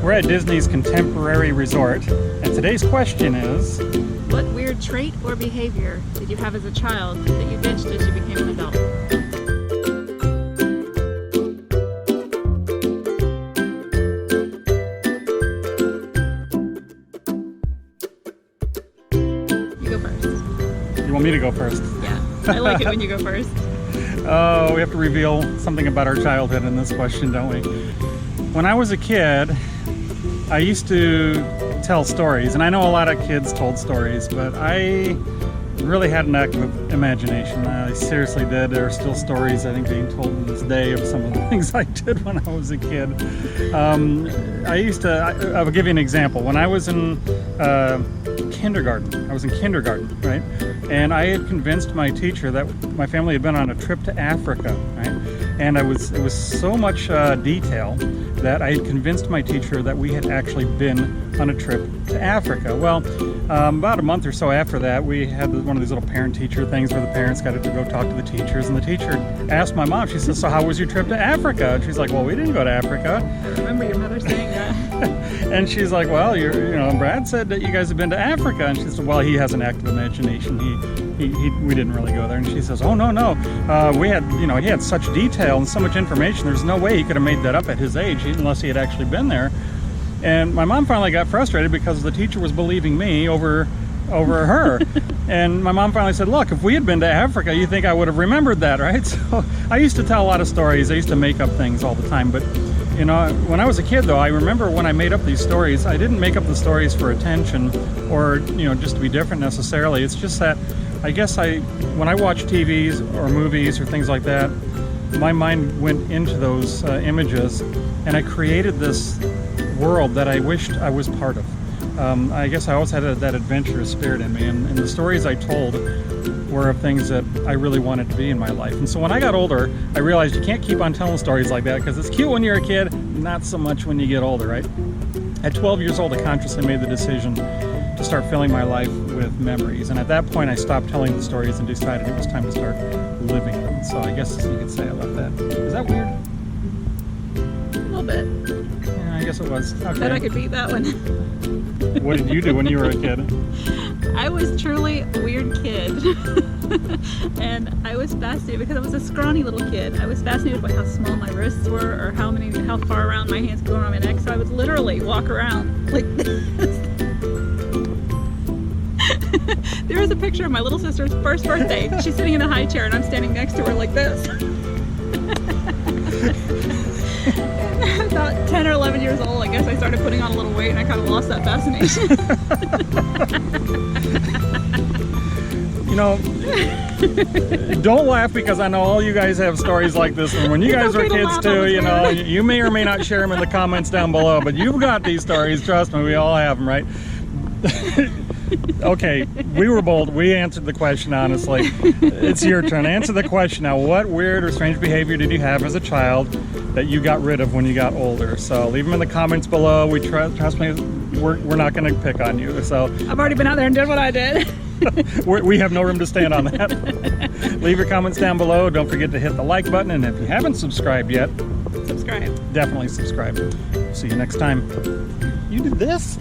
We're at Disney's Contemporary Resort, and today's question is... What weird trait or behavior did you have as a child that you ditched as you became an adult? You go first. You want me to go first? Yeah, I like it when you go first. Oh, we have to reveal something about our childhood in this question, don't we? When I was a kid, I used to tell stories, and I know a lot of kids told stories, but I really had an active imagination. I seriously did. There are still stories, I think, being told to this day of some of the things I did when I was a kid. I will give you an example. When I was in kindergarten, right? And I had convinced my teacher that my family had been on a trip to Africa, right? And it was so much detail that I had convinced my teacher that we had actually been on a trip to Africa. Well, about a month or so after that, we had one of these little parent-teacher things where the parents got to go talk to the teachers, and the teacher asked my mom, she says, "So how was your trip to Africa?" And she's like, "Well, we didn't go to Africa." I remember your mother saying that. And she's like, "Well, Brad said that you guys have been to Africa." And she said, "Well, he has an active imagination. We didn't really go there." And she says, "Oh, no. We had, he had such detail and so much information. There's no way he could have made that up at his age unless he had actually been there." And my mom finally got frustrated because the teacher was believing me over her. And my mom finally said, "Look, if we had been to Africa, you think I would have remembered that, right?" So I used to tell a lot of stories. I used to make up things all the time. But, when I was a kid, though, I remember when I made up these stories, I didn't make up the stories for attention or, just to be different necessarily. It's just that I guess when I watch TVs or movies or things like that, my mind went into those images, and I created this world that I wished I was part of. I guess I always had that adventurous spirit in me, and the stories I told were of things that I really wanted to be in my life. And so when I got older, I realized you can't keep on telling stories like that because it's cute when you're a kid, not so much when you get older, right? At 12 years old, I consciously made the decision to start filling my life with memories. And at that point, I stopped telling the stories and decided it was time to start living them. So I guess you could say I left that. Is that weird? A little bit. Yeah, I guess it was. Okay. Bet I could beat that one. What did you do when you were a kid? I was truly a weird kid. And I was fascinated because I was a scrawny little kid. I was fascinated by how small my wrists were or how far around my hands could go around my neck. So I would literally walk around like this. There is a picture of my little sister's first birthday. She's sitting in a high chair and I'm standing next to her like this. About 10 or 11 years old, I guess I started putting on a little weight and I kind of lost that fascination. Don't laugh because I know all you guys have stories like this, and when you guys were kids too, you may or may not share them in the comments down below, but you've got these stories, trust me, we all have them, right? Okay, we were bold. We answered the question honestly. It's your turn. Answer the question now. What weird or strange behavior did you have as a child that you got rid of when you got older? So leave them in the comments below. We trust me, we're not going to pick on you. So I've already been out there and did what I did. We have no room to stand on that. Leave your comments down below. Don't forget to hit the like button, and if you haven't subscribed yet, subscribe. Definitely subscribe. See you next time. You did this?